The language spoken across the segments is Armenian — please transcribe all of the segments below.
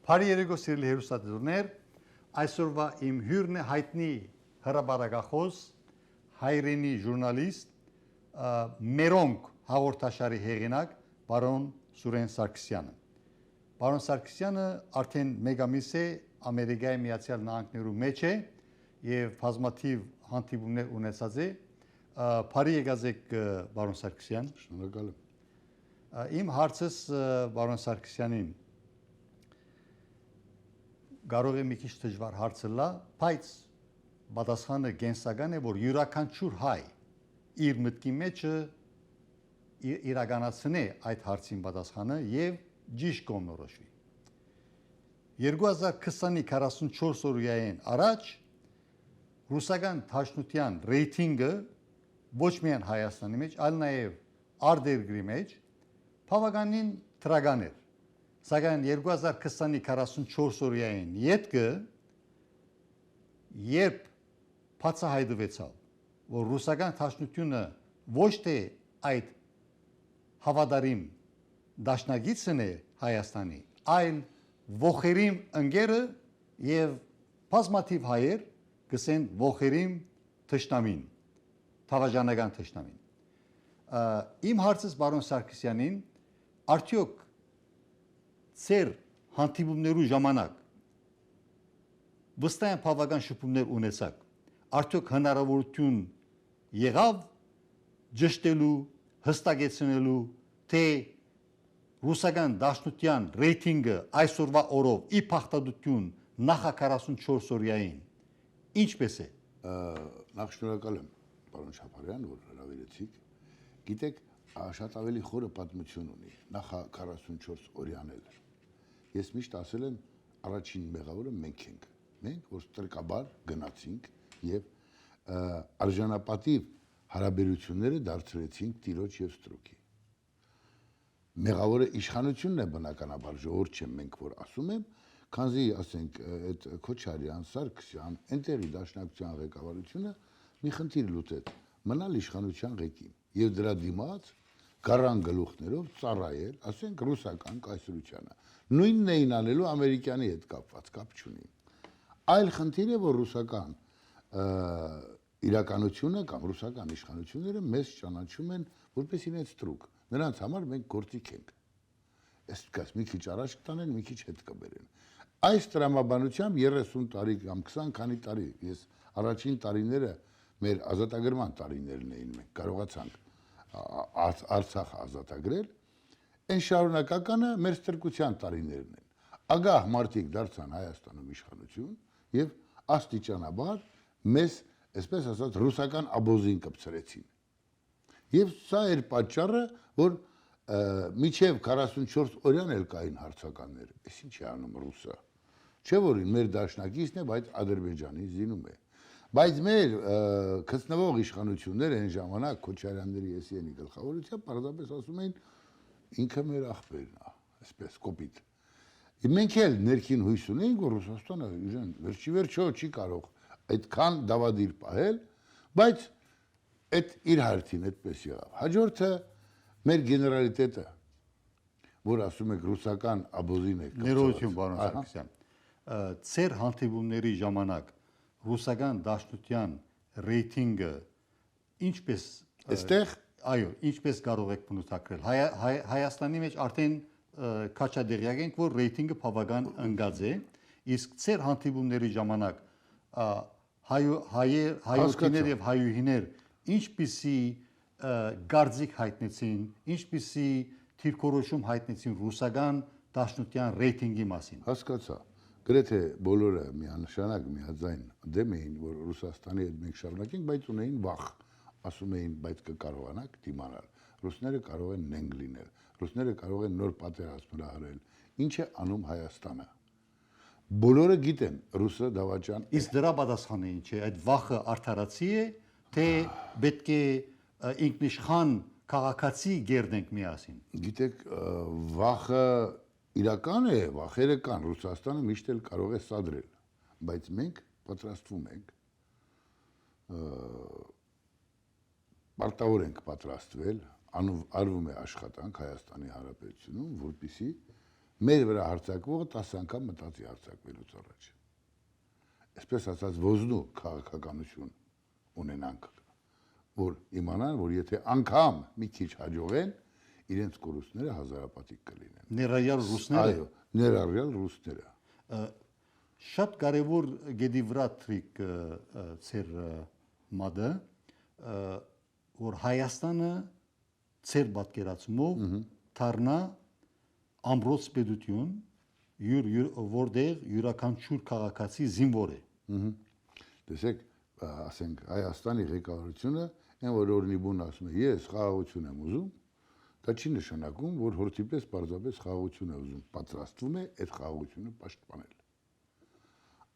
Բարի երեկո սիրելի հեռուստադիտողներ, այսօրվա իմ հյուրն է հայտնի հրապարակախոս, հայրենի ժուրնալիստ, Մերոնք հաղորդաշարի հեղինակ պարոն Սուրեն Սարգսյանը։ Պարոն Սարգսյանը արդեն մեկ ամիս է Ամերիկայի Միացյալ Նահանգներու մեջ է եւ բազմաթիվ հանդիպումներ ունեցած է։ Բարի եկած եք պարոն Սարգսյան։ Շնորհակալ եմ։ Իմ հարցս պարոն Սարգսյանին կարող է մի քիչ դժվար հարցը լա, բայց պատասխանը կենսական է, որ յուրաքանչյուր հայ իր մտքի մեջը իրականացնի այդ հարցին պատասխանը եւ ճիշտ կողմնորոշվի։ 2020-ի 44 օրյային առաջ ռուսական դաշնության ռեյտինգը ոչ միայն Հայաստանի մեջ, այլ նաեւ արտերկրի մեջ բավականին դրական էր։ Սակայն 2020-ի 44 օրյային ետքը երբ բացահայտվեցավ, որ ռուսական դաշնությունը ոչ թե այդ հավատարիմ դաշնակիցն է Հայաստանի, այլ ողերիմ ընկերը եւ բազմաթիվ հայեր գսեն ողերիմ թշնամին, թավաժանական թշնամին։ Իմ հարցս պարոն Սարգսյանին, արդյոք ծեր հանդիպումներու ժամանակ վստահ բավական շփումներ ունեցաք, արդյոք հնարավորություն եղավ ճշտելու, հստակեցնելու, թե ռուսական դաշնության ռեյտինգը այսօրվա օրով ի փախտadություն նախ 44 օրյային ինչպես է։ Նախ շնորհակալ եմ պարոն Շապարյան, որ հրավիրեցիք։ Գիտեք, շատ ավելի խորը պատմություն ունի նախ 44 օրյան էլ։ Ես միշտ ասել եմ, առաջին մեղավորը մենք ենք։ Մենք, որ ստրկաբար գնացինք եւ արժանապատիվ հարաբերությունները դարձրեցինք տիրոջ եւ ստրուկի։ Մեղավորը իշխանությունն է բնականաբար, ժողովուրդ չեմ մենք որ ասում եմ, քանզի ասենք այդ Քոչարյան, Սարգսյան, այնտեղի դաշնակցության ղեկավարությունը մի խնդիր լուծեց, մնալ իշխանության ղեկին եւ դրա դիմաց գարան գլուխներով ծառայել, ասենք ռուսական կայսրությանը։ Նույնն էին անելու ամերիկյանի հետ կապված, կապ չունի։ Այլ խնդիր է, որ ռուսական իրականությունը կամ ռուսական իշխանությունները մեզ ճանաչում են որպես իրենց ստրուկ։ Նրանց համար մենք գործիք ենք։ Այսպես մի քիչ առաջ կտանեն, մի քիչ հետ կբերեն։ Այս տրամաբանությամբ 30 տարի կամ 20 քանի տարի, ես առաջին տարիները մեր ազատագրման տարիներն էին, մենք կարողացանք Արցախը ազատագրել, այն շարունակականը մեր ստրկության տարիներն են։ Ագահ մարդիկ դարձան Հայաստանում իշխանություն եւ աստիճանաբար մեզ, այսպես ասած, ռուսական աբոզին կպցրեցին։ Եվ սա էր պատճառը, որ միջև 44 օրյան էլ կային հարցականներ։ Էս ինչ է անում ռուսը։ Չէ՞ որ մեր դաշնակիցն է, բայց Ադրբեջանի զինում է։ Բայց մեր քծնվող իշխանությունները այն ժամանակ Քոչարյանների Էսիյանի գլխավորությամբ պարզապես ասում էին ինքը մեր աղբերն է, այսպես կոպիտ։ Մենք էլ ներքին հույս ունեինք, որ Ռուսաստանը իրեն վերջիվերջո չի կարող այդքան դավադիր պահել, բայց այդ իր հարցին այդպես եղավ։ Հաջորդը մեր գեներալիտետը, որ ասում եք ռուսական աբոզին է։ Ներողություն, պարոն Սարգսյան։ Ծեր հանդիպումների ժամանակ ռուսական դաշնության ռեյտինգը ինչպես այստեղ, այո, ինչպես կարող եք բնութագրել։ Հայաստանի մեջ արդեն քաչադեղյակ ենք, որ ռեյտինգը բավական ընկած է, իսկ ծեր հանդիպումների ժամանակ հայություններ եւ հայուհիներ ինչպիսի գարձիկ հայտնեցին, ինչպիսի թիրքորոշում հայտնեցին ռուսական դաշնության ռեյտինգի մասին։ Հասկացա։ Գրեթե բոլորը միանշանակ միաձայն դեմ էին, որ Ռուսաստանի հետ մենք շարունակենք, բայց ունեին վախ։ Ասում էին, բայց կկարողանանք դիմանալ։ Ռուսները կարող են նենգ լինել, ռուսները կարող են նոր պատերազմ հրահրել։ Ինչ է անում Հայաստանը։ Բոլորը գիտեն, ռուսը դավաճան։ Իսկ դրա պատասխանը ինչ է, այդ վախը արդարացի է, թե պետք է ինքնիշխան քաղաքացի գերնենք միասին։ Գիտեք, վախը իրական է, վախերը կան, Ռուսաստանը միշտ էլ կարող է սադրել, բայց մենք պատրաստվում ենք, պարտավոր ենք պատրաստվել, արվում է աշխատանք Հայաստանի Հանրապետությունում, որպեսզի մեր վրա հարձակվողը 10 անգամ մտածի հարձակվելուց առաջ։ Այսպես ասած ոզնու քաղաքականություն ունենանք, որ իմանան, որ եթե անգամ մի քիչ հաջողեն, իրենց կորուստները հազարապատիկ կլինեն։ Ներառյալ ռուսները։ Այո, ներառյալ ռուսները։ Շատ կարևոր գեդի վրա թրիկ ծեր մադը, որ Հայաստանը ծեր պատկերացումով դառնա ամրոց պետություն, որտեղ յուրաքանչյուր քաղաքացի զինվոր է։ Տեսեք, ասենք Հայաստանի ղեկավարությունը, այն որ օրինի բուն ասում է, ես խաղաղություն եմ ուզում, դա չի նշանակում, որ հորթի պես պարզապես խաղաղություն է ուզում, պատրաստվում է այդ խաղաղությունը պաշտպանել։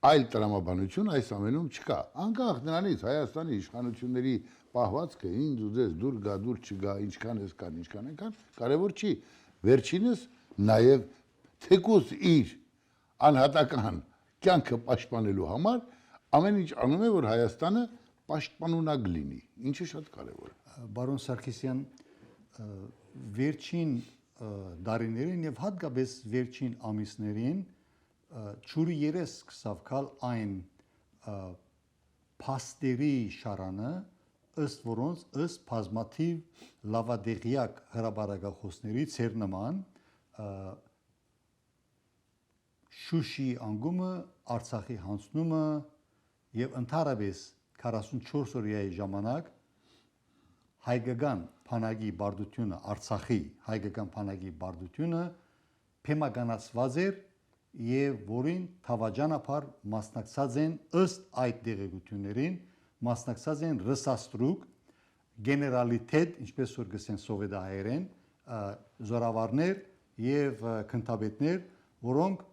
Այլ տրամաբանություն այս ամենում չկա։ Անկախ նրանից Հայաստանի իշխանությունների պահվածքը ինձ ու ձեզ դուր գա, դուր չգա, ինչքան էս կան, ինչքան այնքան, կարևոր չի։ Վերջինս նաև թեկուզ իր անհատական կյանքը պաշտպանելու համար ամեն ինչ անում է, որ Հայաստանը պաշտպանունակ լինի, ինչը շատ կարևոր է։ Բարոն Սարգսյան, վերջին դարիներին եւ հատկապես վերջին ամիսներին ճուրի երես սկսավ գալ այն փաստերի շարանը, ըստ որոնց ըստ բազմաթիվ լավադեղյակ հրաբարակախոսների ծեր նման Շուշի անգումը, Արցախի հանձնումը եւ ընդհանրապես 44 օրյայի ժամանակ հայկական բանակի բարդությունը Արցախի հայկական բանակի բարդությունը փեմականացված էր եւ որին թավաջանաբար մասնակցած են ըստ այդ դեղեցություններին մասնակցած են ռսաստրուկ գեներալիտետ ինչպես որ գսեն սովետահայերեն զորավարներ եւ քնթաբետներ որոնք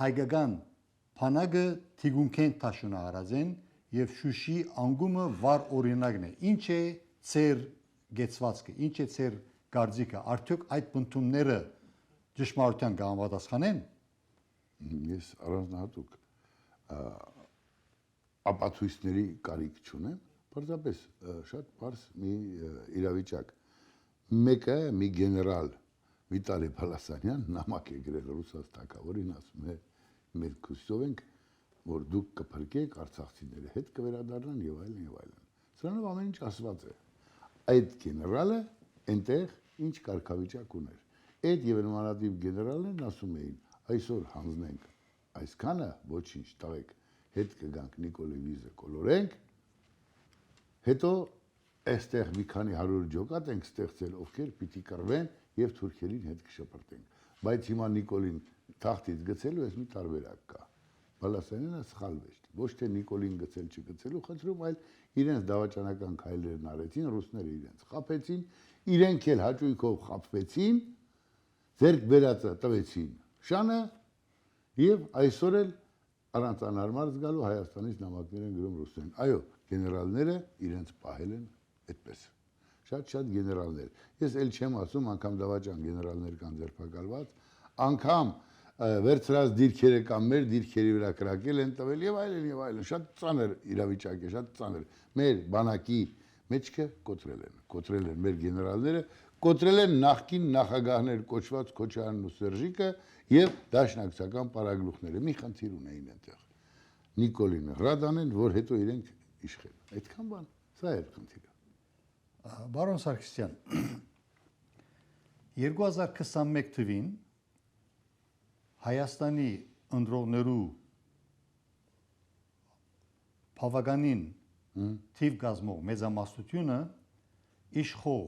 հայկական բանակը թիգունքեն տաշունահարած են եւ Շուշի անգումը վար օրինակն է ինչ է ծեր գեցվածքը ինչ է ծեր գարձիկը արդյոք այդ բնդումները ճշմարտության կհամապատասխանեն ես առանձնահատուկ ապացույցների կարիք չունեմ պարզապես շատ բարձ մի իրավիճակ մեկը մի գեներալ Վիտալի Պալասանյան նամակ է գրել ռուսաց թագավորին ասում է մեր քուսով ենք որ դուք կփրկեք արցախցիները հետ կվերադառնան եւ այլն եւ այլն սրանով ամեն ինչ ասված է այդ գեներալը այնտեղ ինչ կարգավիճակ ուներ այդ եւ նմանատիպ գեներալներն ասում էին այսօր հանձնենք այսքանը ոչինչ տվեք հետ կգանք Նիկոլի վիզը կոլորենք հետո այստեղ մի քանի 100 ջոկատ ենք ստեղծել ովքեր պիտի կռվեն եւ թուրքերին հետ կշպրտենք բայց հիմա Նիկոլին թախտից գցելու էս մի տարբերակ կա Պալասանյանը սխալվեց ոչ թե Նիկոլին գցել չգցելու խնդրում այլ իրենց դավաճանական քայլերն արեցին ռուսները իրենց խափեցին իրենք էլ հաճույքով խափվեցին ձերք բերածը տվեցին շանը եւ այսօր էլ առանց անհարմար զգալու Հայաստանից նամակներ են գրում ռուսերեն այո գեներալները իրենց պահել են այդպես շատ գեներալներ ես էլ չեմ ասում անգամ դավաճան գեներալներ կան ձերբակալված անգամ վերցրած դիրքերը կամ մեր դիրքերի վրա կրակել են տվել եւ այլն շատ ծանր իրավիճակ է շատ ծանր մեր բանակի մեջքը կոտրել են մեր գեներալները կոտրել են նախկին նախագահներ կոչված Քոչարյանն ու Սերժիկը եւ դաշնակցական պարագլուխները մի խնդիր ունեին այնտեղ Նիկոլին հրադանեն որ հետո իրենք իշխեն այդքան բան սա է խնդիրը Բարոն Սարգսյան 2021 թվին Հայաստանի ընտրողներու բավականին թիվ գազմող մեծամասնությունը իշխող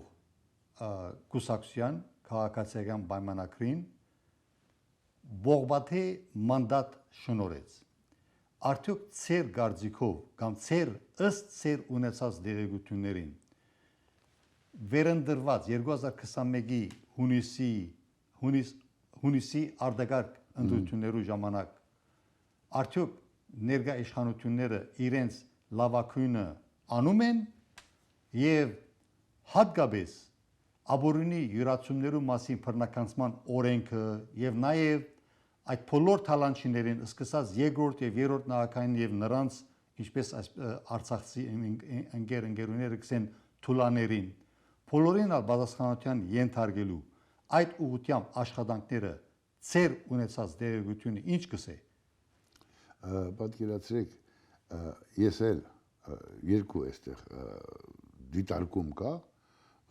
կուսակցության քաղաքացիական պայմանագրին բողբաթե մանդատ շնորհեց արդյոք ծեր գարձիկով կամ ծեր ըստ ծեր ունեցած դերեկություններին վերընտրված 2021-ի հունիսի արտակարգ ընտրություններու ժամանակ արդյոք ներկա իշխանությունները իրենց լավագույնը անում են եւ հատկապես ապօրինի յուրացումներու մասին բռնականացման օրենքը եւ նաեւ այդ բոլոր թալանչիներին սկսած երկրորդ եւ երրորդ նախագահային եւ նրանց ինչպես արցախցի ընկերուները գսեն թուլաներին բոլորին ալ բացասխանության ենթարկելու այդ ուղղությամբ աշխատանքները ծեր ունեցած դերակցությունը ինչ կսե։ Պատկերացրեք, ես էլ երկու այստեղ դիտարկում կա,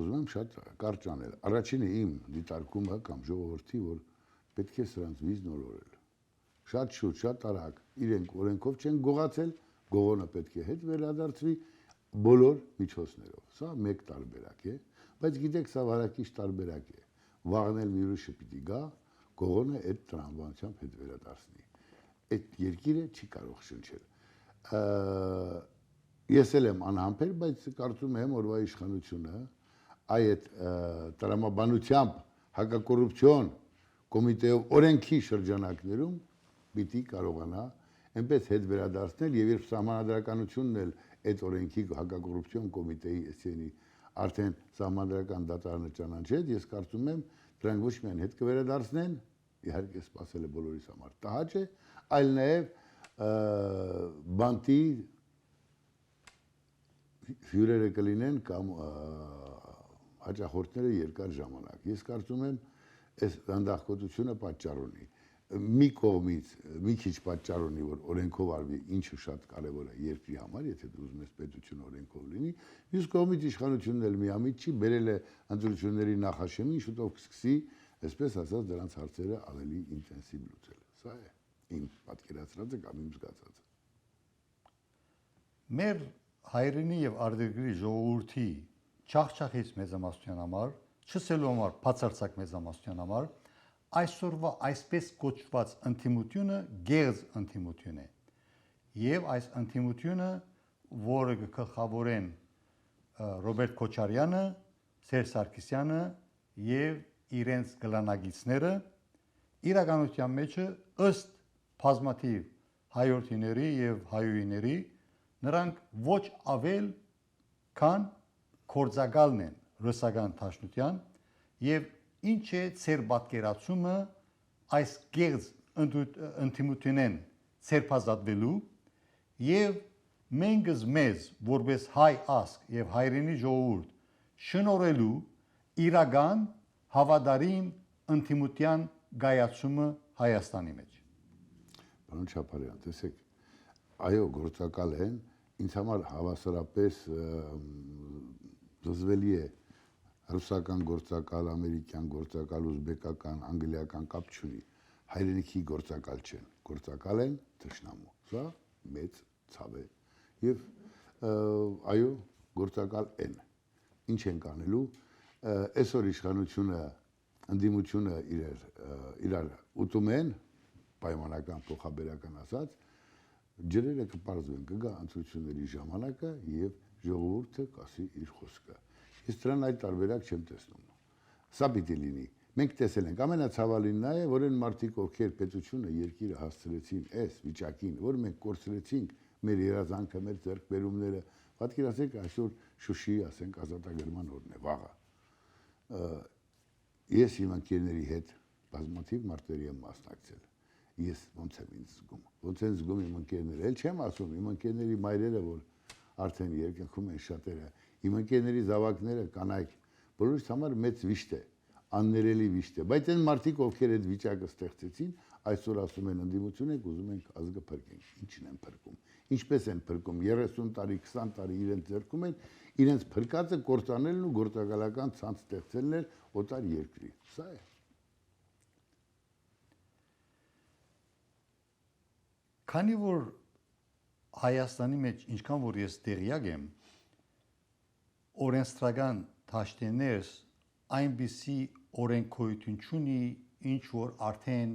ուզում եմ շատ կարճ անել։ Առաջինը իմ դիտարկումը կամ ժողովրդի, որ պետք է սրանց վիզ նորորել։ Շատ շուտ, շատ արագ, իրենք օրենքով չեն գողացել, գողոնը պետք է հետ վերադարձվի բոլոր միջոցներով։ Սա մեկ տարբերակ է, բայց գիտեք, սա վարակիչ տարբերակ է։ Վաղն էլ մի ուրիշը պիտի գա, գողոնը այդ տրամաբանությամբ հետ վերադարձնի։ Այդ երկիրը չի կարող շնչել։ Ես էլ եմ անհամբեր, բայց կարծում եմ օրվա իշխանությունը այդ տրամաբանությամբ հակակոռուպցիոն կոմիտեով օրենքի շրջանակներում պիտի կարողանա այնպես հետ վերադարձնել եւ երբ սահմանադրականությունն էլ այդ օրենքի հակակոռուպցիոն կոմիտեի էսենի արդեն սահմանադրական դատարանը ճանաչեց, ես կարծում եմ դրանք ոչ միայն հետ կվերադարձնեն, իհարկե սпасել է բոլորիս համար տհաճ է, այլ նաեւ բանտի հյուրերը կլինեն կամ հաճախորդները երկար ժամանակ։ Ես կարծում եմ, այս դանդաղկոտությունը պատճառ ունի։ Մի կողմից մի քիչ պատճառ ունի, որ օրենքով արվի, ինչը շատ կարևոր է երկրի համար, եթե դու ուզում ես պետությունը օրենքով լինի, մյուս կողմից իշխանությունն էլ միամիտ չի, բերել է ընտրությունների նախաշեմին, շուտով կսկսի, այսպես ասած, դրանց հարցերը ավելի ինտենսիվ լուծել։ Սա է իմ պատկերացրածը կամ իմ զգացածը։ Մեր հայրենի եւ արտերկրի ժողովրդի չախչախից մեծամասնության համար, չսելու համար բացարձակ մեծամասնության համար այսօրվա այսպես կոչված ընդդիմությունը գեղձ ընդդիմություն է եւ այս ընդդիմությունը, որը գլխավորեն Ռոբերտ Քոչարյանը, Սերժ Սարգսյանը եւ իրենց գլանագիցները իրականության մեջ ըստ բազմաթիվ հայրենիների եւ հայուհիների նրանք ոչ ավել քան կորձակալն են ռուսական դաշնության եւ ինչ է ծեր պատկերացումը այս գեղձ ընդդիմությունեն ծերփազատվելու եւ մենք մեզ որպես հայ ազգ եւ հայրենի ժողովուրդ շնորհելու իրական հավատարիմ ընդդիմության գայացումը Հայաստանի մեջ։ Պարոն Չապարյան, տեսեք, այո, գործակալ են, ինձ համար հավասարապես դժվելի է ռուսական գործակալ, ամերիկյան գործակալ, ուզբեկական, անգլիական կապ չունի։ Հայրենիքի գործակալ չեն, գործակալ են թշնամու։ Սա մեծ ցավ է։ Եվ այո, գործակալ են։ Ինչ են կանելու։ Այսօր իշխանությունը, ընդդիմությունը իրար ուտում են, պայմանական փոխաբերական ասած, ջրերը կպարզվեն, կգա ընտրությունների ժամանակը եւ ժողովուրդը կասի իր խոսքը։ Ես դրան այդ տարբերակ չեմ տեսնում։ Սա պիտի լինի։ Մենք տեսել ենք, ամենացավալին նա է, որ այն մարդիկ, ովքեր պետությունը, երկիրը հասցրեցին այս վիճակին, որ մենք կորցրեցինք մեր երազանքը, մեր ձեռքբերումները, պատկերացրեք այսօր Շուշիի, ասենք, ազատագրման օրն է, վաղը։ Ես իմ ընկերների հետ բազմաթիվ մարտերի եմ մասնակցել։ Ես ոնց եմ ինձ զգում։ Ոնց են զգում իմ ընկերները, էլ չեմ ասում, իմ ընկերների մայրերը, որ արդեն երկնքում են շատերը, իմ ընկերների զավակները, կանայք, բոլորիս համար մեծ վիշտ է, աններելի վիշտ է, բայց այն մարդիկ, ովքեր այդ վիճակը ստեղծեցին, այսօր ասում են ընդդիմություն եք, ուզում ենք ազգը փրկենք, ինչն են փրկում, ինչպես են փրկում, 30 տարի, 20 տարի իրենց ձեռքում են, իրենց փրկածը կործանելն ու գործակալական ցանց ստեղծելն է օտար երկրի, սա է։ Քանի որ Հայաստանի մեջ ինչքան որ ես տեղյակ եմ, օրենսդրական դաշտերներ այնպիսի օրենքոյություն չունի, ինչ որ արդեն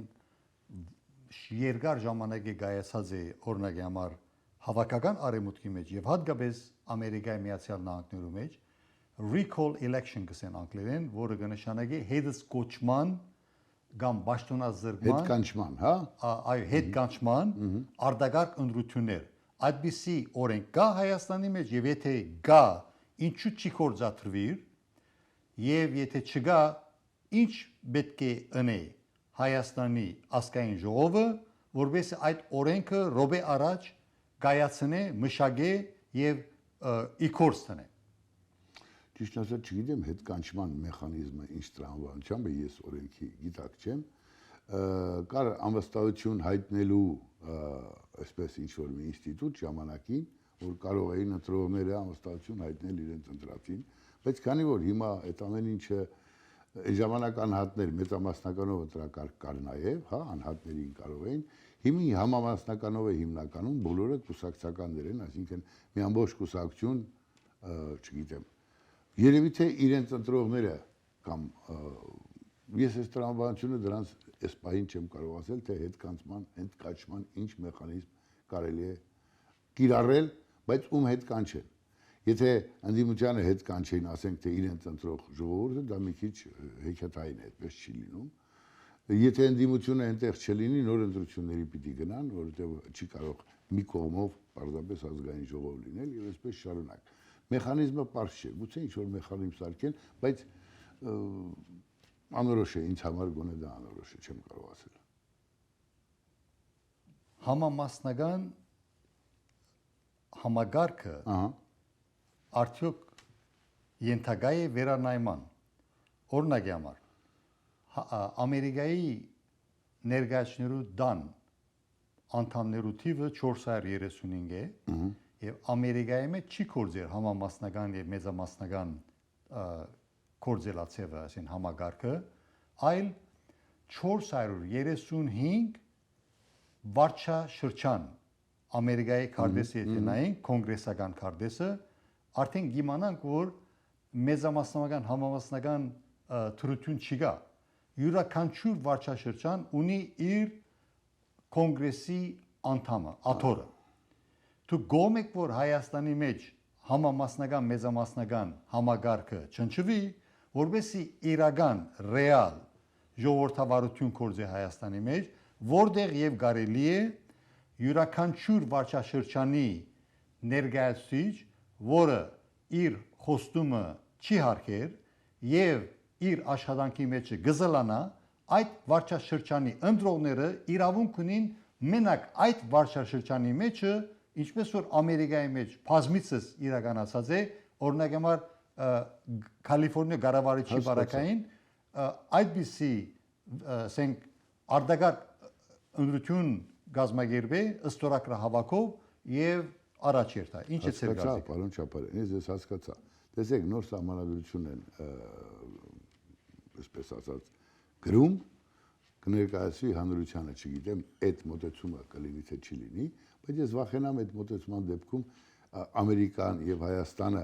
երկար ժամանակ է գայացած է օրինակի համար հավաքական արևմուտքի մեջ եւ հատկապես Ամերիկայի Միացյալ Նահանգներու մեջ recall election կսեն անգլերեն, որը կնշանակի հետզկոչման կամ պաշտոնազրկման հետկանչման, հա? Այո, հետկանչման արտակարգ ընտրություններ։ Այդպիսի օրենք կա Հայաստանի մեջ եւ եթե կա, ինչու՞ չի կորզաթրվիր եւ եթե չկա, ինչ պետք է ընե Հայաստանի ազգային ժողովը, որովհետեւ այդ օրենքը ռոբե առաջ կայացնե, մշակե եւ իքորստն է։ Ճիշտ ասած չգիտեմ հետկանչման մեխանիզմը ինչ տրամաբանությամբ է, ես օրենքի գիտակ չեմ, կար անվստահություն հայտնելու այսպես ինչ որ մի ինստիտուտ ժամանակին, որ կարող էին ընտրողները անվստահություն հայտնել իրենց ընտրածին, բայց քանի որ հիմա այդ ամեն ինչը այն ժամանակ անհատներ մեծամասնականով ընտրակարգ կար նաև, հա, անհատներին կարող էին, հիմի համամասնականով է հիմնականում բոլորը կուսակցականներ են, այսինքն մի ամբողջ կուսակցություն, չգիտեմ, երևի թե իրենց ընտրողները կամ ես այս տրամաբանությունը դրանց այս պահին չեմ կարող ասել, թե հետկաչման ինչ մեխանիզմ կարելի է կիրառել, բայց ում հետ կանչեն։ Եթե ընդդիմությանը հետ կանչեին, ասենք թե իրենց ընտրող ժողովուրդը, դա մի քիչ հեքիաթային է, այդպես չի լինում։ Եթե ընդդիմությունը այնտեղ չլինի, նոր ընտրությունների պիտի գնան, որովհետև չի կարող մի կողմով պարզապես ազգային ժողով լինել եւ այսպես շարունակ։ Մեխանիզմը պարզ չէ, գուցե ինչ որ մեխանիզմ սարքեն, բայց անորոշ է, ինձ համար գոնե դա անորոշ է, չեմ կարող ասել։ Համամասնական համագարկը արդյոք ենթակա է վերանայման։ Օրինակի համար Ամերիկայի ներկայացնելու դան անդամներու թիվը 435 է եւ Ամերիկայի մեջ չի կորձեր համամասնական եւ մեծամասնական կորձելացեվը, այսին համագարկը, այլ 435 վարչաշրջան Ամերիկայի քարտեզի ետնային կոնգրեսական քարտեզը արդեն գիմանանք, որ մեծամասնական համամասնական թրություն չկա։ Յուրաքանչյուր վարչաշրջան ունի իր կոնգրեսի անդամը, աթոռը։ Դու գոհ եք, որ Հայաստանի մեջ համամասնական, մեծամասնական համագարկը չնչվի, որովհետեւ իրական ռեալ ժողովրդավարություն կորձի Հայաստանի մեջ, որտեղ եւ կարելի է յուրաքանչյուր վարչաշրջանի ներկայացուցիչ, որը իր խոստումը չի հարգեր եւ իր աշխատանքի մեջ գզելանա, այդ վարչաշրջանի ընտրողները իրավունք ունին մենակ այդ վարչաշրջանի մեջը, ինչպես որ Ամերիկայի մեջ բազմիցս իրականացած է, օրինակ համար Կալիֆոռնիա կառավարիչի բարակային այդպիսի ասենք արտակարգ ընտրություն գազագերբե ըստորակրա հավաքով եւ առաջ երթա։ Ինչ է ցեր գազիկ։ Պարոն Չապարյան, ես հասկացա։ Տեսեք, նոր սահմանադրություն են այսպես ասած գրում կներկայացվի հանրությանը, չգիտեմ, այդ մոտեցումը կլինի թե չի լինի, բայց ես վախենամ այդ մոտեցման դեպքում Ամերիկան եւ Հայաստանը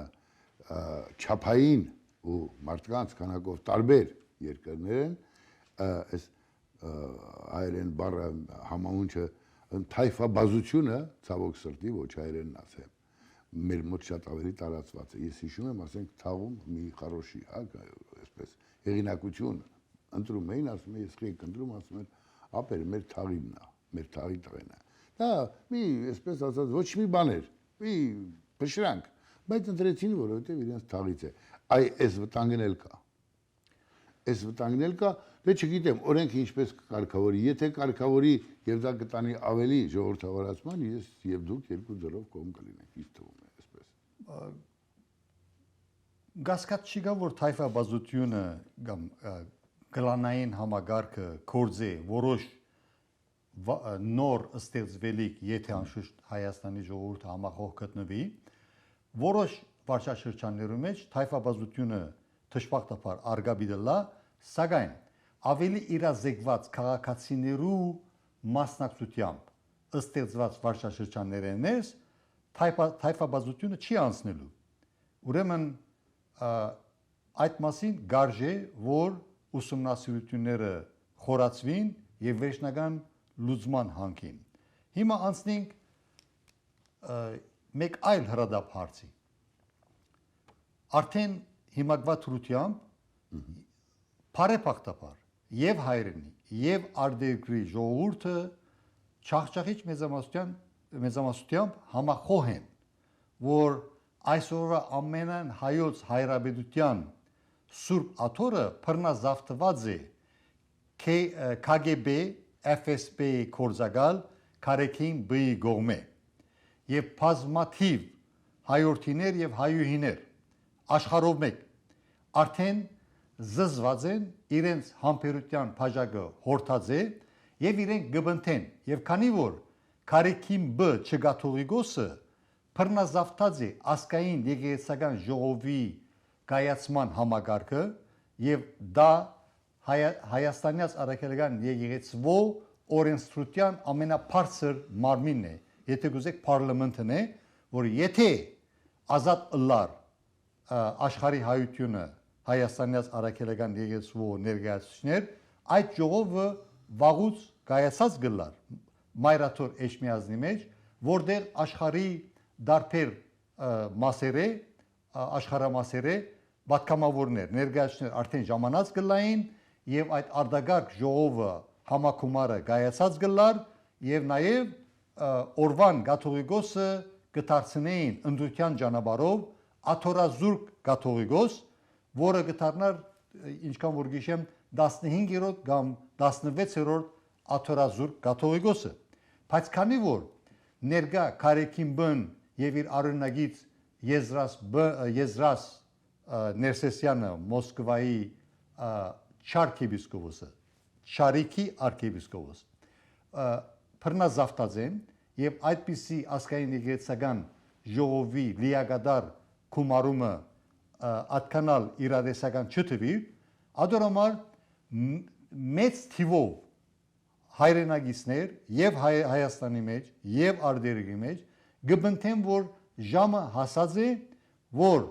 չափային ու մարդկանց քանակով տարբեր երկրներ են, այս հայերեն բառը համահունչը թայֆաբազությունը, ցավոք սրտի, ոչ հայերենն ասեմ, մեր մոտ շատ ավելի տարածված է։ Ես հիշում եմ, ասենք, թաղում մի խարոշի, հա, այսպես հեղինակություն ընտրում էին, ասում են, ես խիք ընտրում, ասում են, ապեր, մեր թաղինն է, մեր թաղի տղեն է։ Դա մի, այսպես ասած, ոչ մի բան էր, մի փշրանք, բայց ընտրեցին, որովհետև իրենց թաղից է։ Այ այս վտանգն էլ կա։ Այս վտանգն էլ կա, դե չգիտեմ, օրենքը ինչպես կարգավորի, եթե կարգավորի եւ դա կտանի ավելի ժողովրդավարացման, ես եւ դուք երկու ձեռով կողմ կլինենք, ինձ թվում է այսպես։ Գասկած չի գա, որ թայֆաբազությունը կամ գլանային համագարկը կորձե որոշ նոր ստեղծվելիք, եթե անշուշտ Հայաստանի ժողովուրդը համախոհ գտնվի, որոշ վարչաշրջաններու մեջ թայֆաբազությունը թշպախտաբար արգաբիդելա, սակայն ավելի իրազեկված քաղաքացիներու մասնակցությամբ ստեղծված վարչաշրջաններն ես թայֆաբազությունը չի անցնելու։ Ուրեմն այդ մասին գարժե, որ ուսումնասիրությունները խորացվին եւ վերջնական լուծման հանքին։ Հիմա անցնենք մեկ այլ հրադապ հարցի։ Արդեն հիմակվա թրությամբ բարեփոխտաբար եւ հայրենի եւ արտերկրի ժողովուրդը չաղճաղիչ մեծամասնությամբ համախոհ են, որ այսօրվա ամենան հայոց հայրաբեդության սուրբ աթոռը բռնազավթված է KGB, FSB կորզակալ Կարեկին B-ի գողմե եւ բազմաթիվ հայորդիներ եւ հայուհիներ աշխարհով մեկ արդեն զզված են իրենց համբերության բաժակը հորթած է եւ իրենք գբնթեն եւ քանի որ Քարեքին B չգաթողիկոսը բռնազավթած է ասկային եկեղեցական ժողովի կայացման համագարկը եւ դա Հայաստանյաց առաքելական եկեղեցվո օրենսդրության ամենաբարձր մարմինն է, եթե գուզեք պարլամենտն է, որ եթե ազատ ըլլար աշխարհի հայությունը Հայաստանյաց առաքելական եկեղեցվո ներկայացուցիչներ, այդ ժողովը վաղուց կայացած գլար մայրաթոր էջմիածնի մեջ, որտեղ աշխարհի դարբեր մասերը, աշխարհամասերը պատգամավորներ, ներկայացուցիչներ արդեն ժամանած գլային եւ այդ արդագարգ ժողովը համակումարը կայացած գլար եւ նաեւ օրվան կաթողիկոսը կդարձնեին ընդդության ճանապարհով աթորազուրկ կաթողիկոս, որը կդառնար ինչքան որ գիշեմ 15-րդ կամ 16-րդ աթորազուրկ կաթողիկոսը։ Բայց քանի որ ներկա Քարեքին բն եւ իր արունագից Եզրաս Ներսեսյանը Մոսկվայի Չարքեպիսկոպոսը, Չարիքի արքեպիսկոպոս բռնազավթած են եւ այդպիսի ասկային եկեղեցական ժողովի լիակատար գումարումը ատկանալ իրադեսական չթվի, ադորամար մեծ թիվով հայրենագիցներ եւ Հայաստանի մեջ եւ արտերկրի մեջ գտնեն որ ժամը հասած է որ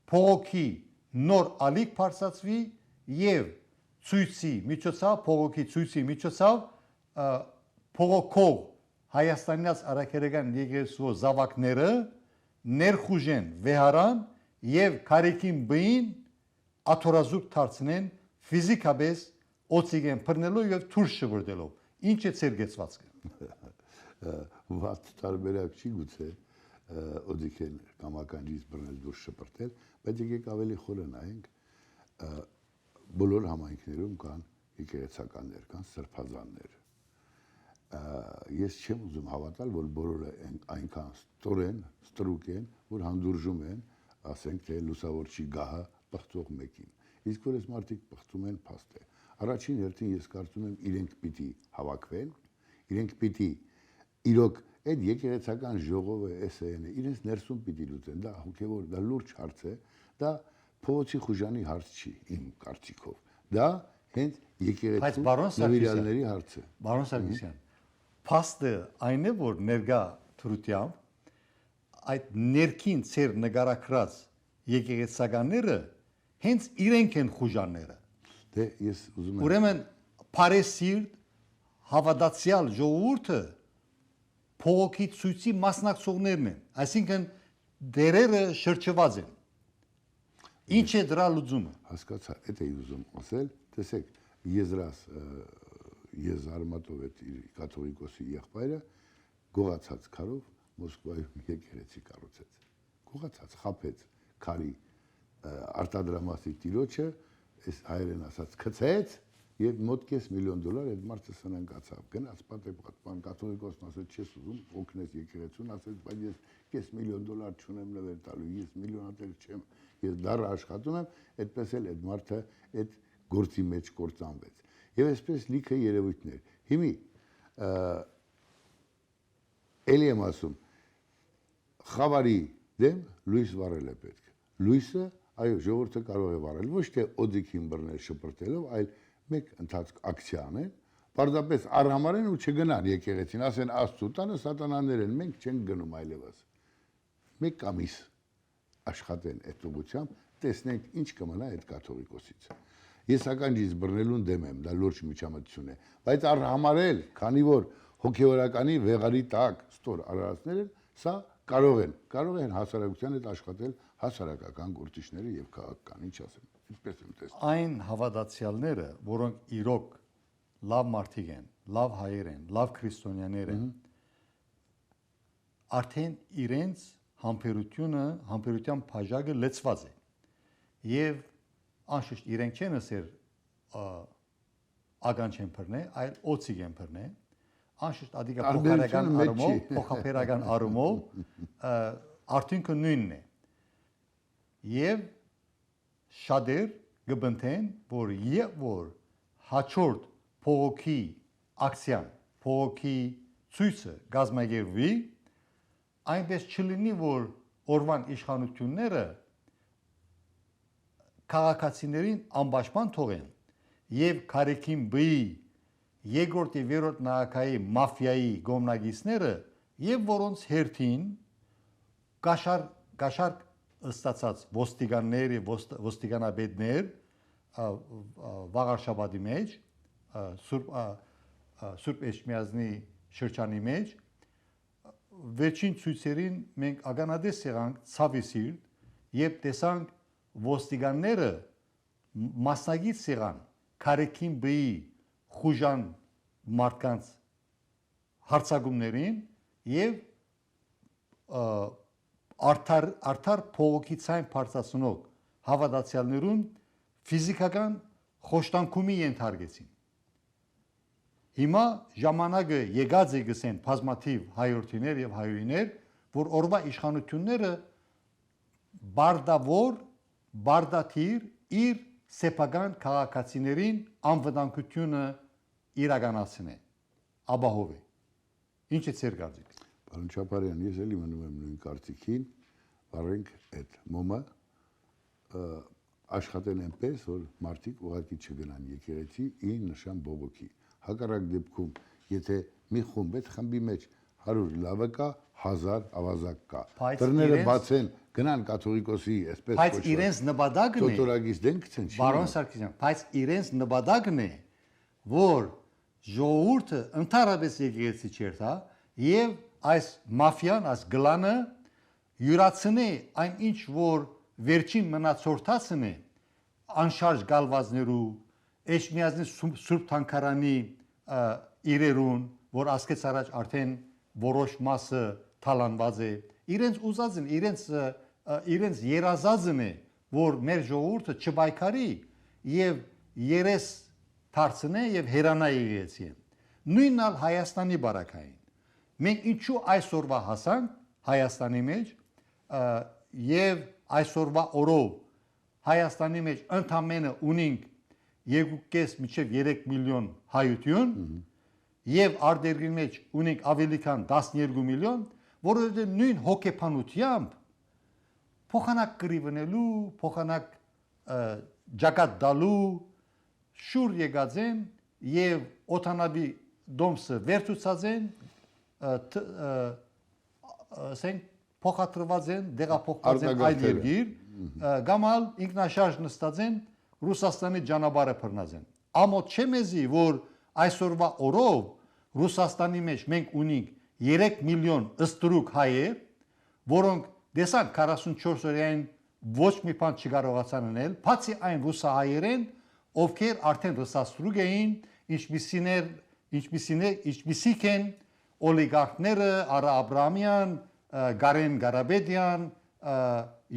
փողոքի նոր ալիք բարձրացվի եւ ցույցի միջոցով փողոքի ցույցի միջոցով փողոքով Հայաստանյաց առաքելական եկեղեցու զավակները ներխուժեն վեհարան եւ Քարեքին բին աթորազուրկ դարձնեն ֆիզիկապես օծիգեն բռնելով եւ թուրս շվրդելով ինչ է ցերգեցվածքը վատ տարբերակ չի գուցե օդիկեն կամականից բռնել դուրս շպրտել բայց եկեք ավելի խորը նայենք բոլոր համայնքներում կան եկեղեցականներ կան սրբազաններ ես չեմ ուզում հավատալ որ բոլորը այնքան ստորեն ստրուկ են որ հանդուրժում են ասենք թե լուսավորչի գահը պղծող մեկին իսկ որ այս մարդիկ պղծում են փաստ է առաջին հերթին ես կարծում եմ իրենք պիտի հավաքվեն իրենք պիտի իրոք այդ եկեղեցական ժողովը SN-ը իրենց ներսում պիտի լուծեն դա հոգևոր դա լուրջ հարց է դա փողոցի խուժանի հարց չի իմ կարծիքով դա հենց եկեղեցու նվիրյալների հարց է Բարոն Սարգսյան փաստը այն է որ ներկա թրությամբ այդ ներքին ծեր նկարագրած եկեղեցականները հենց իրենք են խուժանները դե ես ուզում եմ ուրեմն Փարեսիրտ հավատացյալ ժողովուրդը փողոքի ցույցի մասնակցողներն են այսինքն դերերը շրջված են ինչ է դրա լուծումը հասկացա դա էի ուզում ասել տեսեք Եզարմատով այդ կաթողիկոսի եղբայրը գողացած քարով Մոսկվայում եկեղեցի կառուցեց գողացած խափեց քարի արտադրամասի տիրոջը այս հայերեն ասած գցեց եւ մոտ $500,000 այդ մարդը սնանկացավ գնաց պատեպական կաթողիկոսն ասեց չես ուզում օգնես եկեղեցուն ասեց բայց ես $500,000 չունեմ նվեր տալու ես միլիոնատեր չեմ ես դառը աշխատում եմ այդպես էլ այդ մարդը այդ գործի մեջ կործանվեց եւ այսպես լիքը երևույթներ հիմի էլի եմ ասում խավարի դեմ լույս վառել է պետք լույսը այո ժողովուրդը կարող է վառել ոչ թե օդիկին բռնել շպրտելով այլ մեկ ընթացք ակցիա անեն պարզապես առհամարեն ու չգնան եկեղեցին ասեն աստծու տանը սատանաներ են մենք չենք գնում այլևս մեկ ամիս աշխատեն այդ ուղղությամբ տեսնենք ինչ կմնա այդ կաթողիկոսից ես ականջից բռնելուն դեմ եմ դա լուրջ միջամտություն է բայց առհամարել քանի որ հոգեորականի վեղարի տակ ստոր արարածներ են սա կարող են հասարակության հետ աշխատել հասարակական գործիչները եւ քաղաքական ինչ ասեմ ինչպես եմ տեսնում այն հավատացյալները որոնք իրոք լավ մարդիկ են լավ հայեր են լավ քրիստոնյաներ են արդեն իրենց համբերության բաժակը լեցված է եւ անշուշտ իրենք չեն ասեր ագան չեն բռնե այլ օծիկ են բռնե անշուշտ ադիգա փոխապերական առումով արդյունքը նույնն է եւ շատեր գբնթեն, որ որ հաջորդ փողոքի ակցիան, փողոքի ցույցը գազմագերվի, այնպես չլինի, որ օրվան իշխանությունները քաղաքացիներին անպաշտպան թողեն եւ Քարեքին բի երկրորդ եւ երրորդ նահանգայի մաֆիայի գոմնագիցները եւ որոնց հերթին գաշարք ստացած ոստիկաններ եւ ոստիկանաբեդներ վաղարշաբաթի մեջ Սուրբ Էջմիածնի շրջանի մեջ վերջին ցույցերին մենք ականատես եղանք ցավիսիր եւ տեսանք ոստիկանները մասնագիտ եղան Քարեքին բի խուժան մարդկանց հարցակումներին եւ արդար փողոքիցային բարձրացնող հավատացյալներուն ֆիզիկական խոշտանգումի ենթարկեցին։ Հիմա ժամանակը եկած է գսեն բազմաթիվ հայրենիներ եւ հայրենիներ, որ օրվա իշխանությունները բարդաթիր իր սեփական քաղաքացիներին անվտանգությունը իրականացնեն։ Ապահով է։ Ինչ է ձեր կարծիքը։ Պարոն Չապարյան, ես էլի մնում եմ նույն կարծիքին, վարենք այդ մոմը աշխատել այնպես, որ մարդիկ ուղղակի չգնան եկեղեցի ի նշան բողոքի։ Հակառակ դեպքում, եթե մի խումբ այդ խմբի մեջ 100 լավը կա, 1000 ավազակ կա։ Դռները բացեն, գնան կաթողիկոսի, այսպես բայց իրենց նպատակն է տոտորագից դեն գցեն։ Բարոն Սարգսյան, բայց իրենց նպատակն է, որ ժողովուրդը ընդհանրապես եկեղեցի չերթա եւ այս մաֆիան, այս գլանը յուրացնի այն ինչ որ վերջին մնացորդացն է անշարժ գալվածներու Էջմիածնի Սուրբ Թանգարանի իրերուն, որ ասկեց առաջ արդեն որոշ մասը թալանված է, իրենց ուզածն, իրենց երազածն է, որ մեր ժողովուրդը չպայքարի եւ երես դարձնե եւ հերանա եկեղեցի։ Նույնն ալ Հայաստանի բարակային։ Մենք ինչու այսօրվա հասանք Հայաստանի մեջ եւ այսօրվա օրով Հայաստանի մեջ ընդամենը ունենք 2.5 մինչև 3 միլիոն հայություն եւ արտերկրի մեջ ունենք ավելի քան 12 միլիոն, որովհետեւ նույն հոգեբանությամբ փոխանակ կրիվնելու, փոխանակ ջակատ դալու շուր եկած են եւ օթանավի դոմսը վերցուցած են ասենք փոխադրված են, դեղափոխված են այլ երկիր, գամալ ինքնաշարժ նստած են Ռուսաստանի ճանապարհը բռնած են։ Ամոթ չէ մեզի, որ այսօրվա օրով Ռուսաստանի մեջ մենք ունենք 3 միլիոն ըստրուկ հայեր, որոնք դեսան 44 օրյային ոչ մի բան չկարողացան անել, բացի այն ռուսահայերեն, ովքեր արդեն ռուսաստրուկ էին, ինչպիսիք են օլիգարխները, Արա Աբրամյան, Գարեն Գարաբեդյան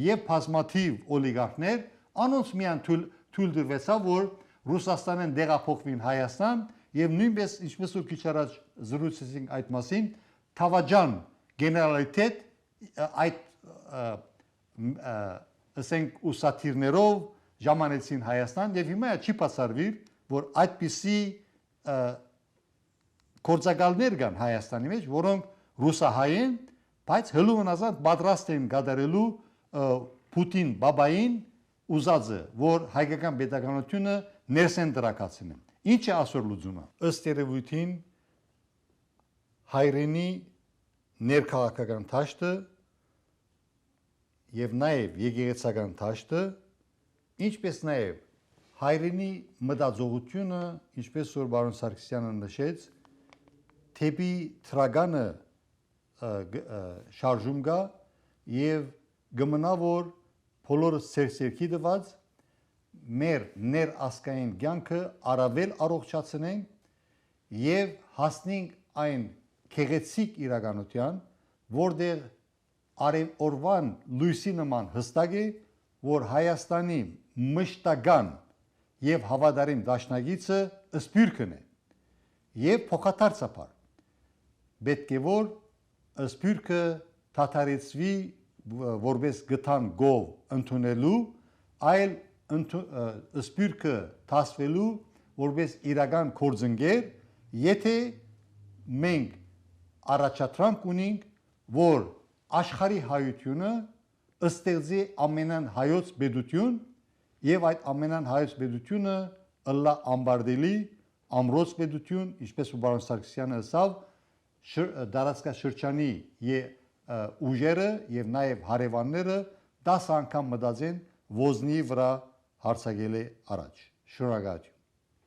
եւ բազմաթիվ օլիգարխներ, անոնց միան թույլ դրվեցավ, որ Ռուսաստանեն դեղափոխվին Հայաստան եւ նույնպես ինչպես որ քիչ առաջ զրուցեցինք այդ մասին, Թավաջան գեներալիտետ այդ ասենք ուսաթիրներով ժամանեցին Հայաստան եւ հիմա չի բացառվիր, որ այդպիսի կորցակալներ կան Հայաստանի մեջ, որոնք ռուսահայ են, բայց հլուվնազատ պատրաստ են գդարելու Պուտին բաբային ուզածը, որ հայկական պետականությունը ներսեն դրակացնեն։ Ինչ է այսօր լուծումը։ Ըստ երևույթին հայրենի ներքաղաքական դաշտը եւ նաեւ եկեղեցական դաշտը, ինչպես նաեւ հայրենի մտածողությունը, ինչպես որ բարոն Սարգսյանը նշեց, թեպի թրագանը շարժում գա եւ գմնա որ բոլորը սերքի դված մեր ներասկային կյանքը առավել առողջացնենք եւ հասնենք այն քեղեցիկ իրականության, որտեղ արևօրվան լույսի նման հստակ է, որ Հայաստանի մշտական եւ հավատարիմ դաշնակիցը Սփյուռքն է եւ փոխադարձաբար պետք է որ Սփյուռքը դադարեցվի որպես գտան գով ընդունելու, այլ սպյուրքը տասվելու որպես իրական կորձընկեր, եթե մենք առաջադրանք ունենք, որ աշխարհի հայությունը ըստեղծի ամենան հայոց պետություն եւ այդ ամենան հայոց պետությունը ըլլա ամբարդելի ամրոց պետություն, ինչպես ու բարոն Սարգսյանը ասավ, դարաշրջանի ուժերը եւ նաեւ հարևանները 10 անգամ մտածեն ոզնի վրա հարցակել է առաջ։ Շնորհակալություն։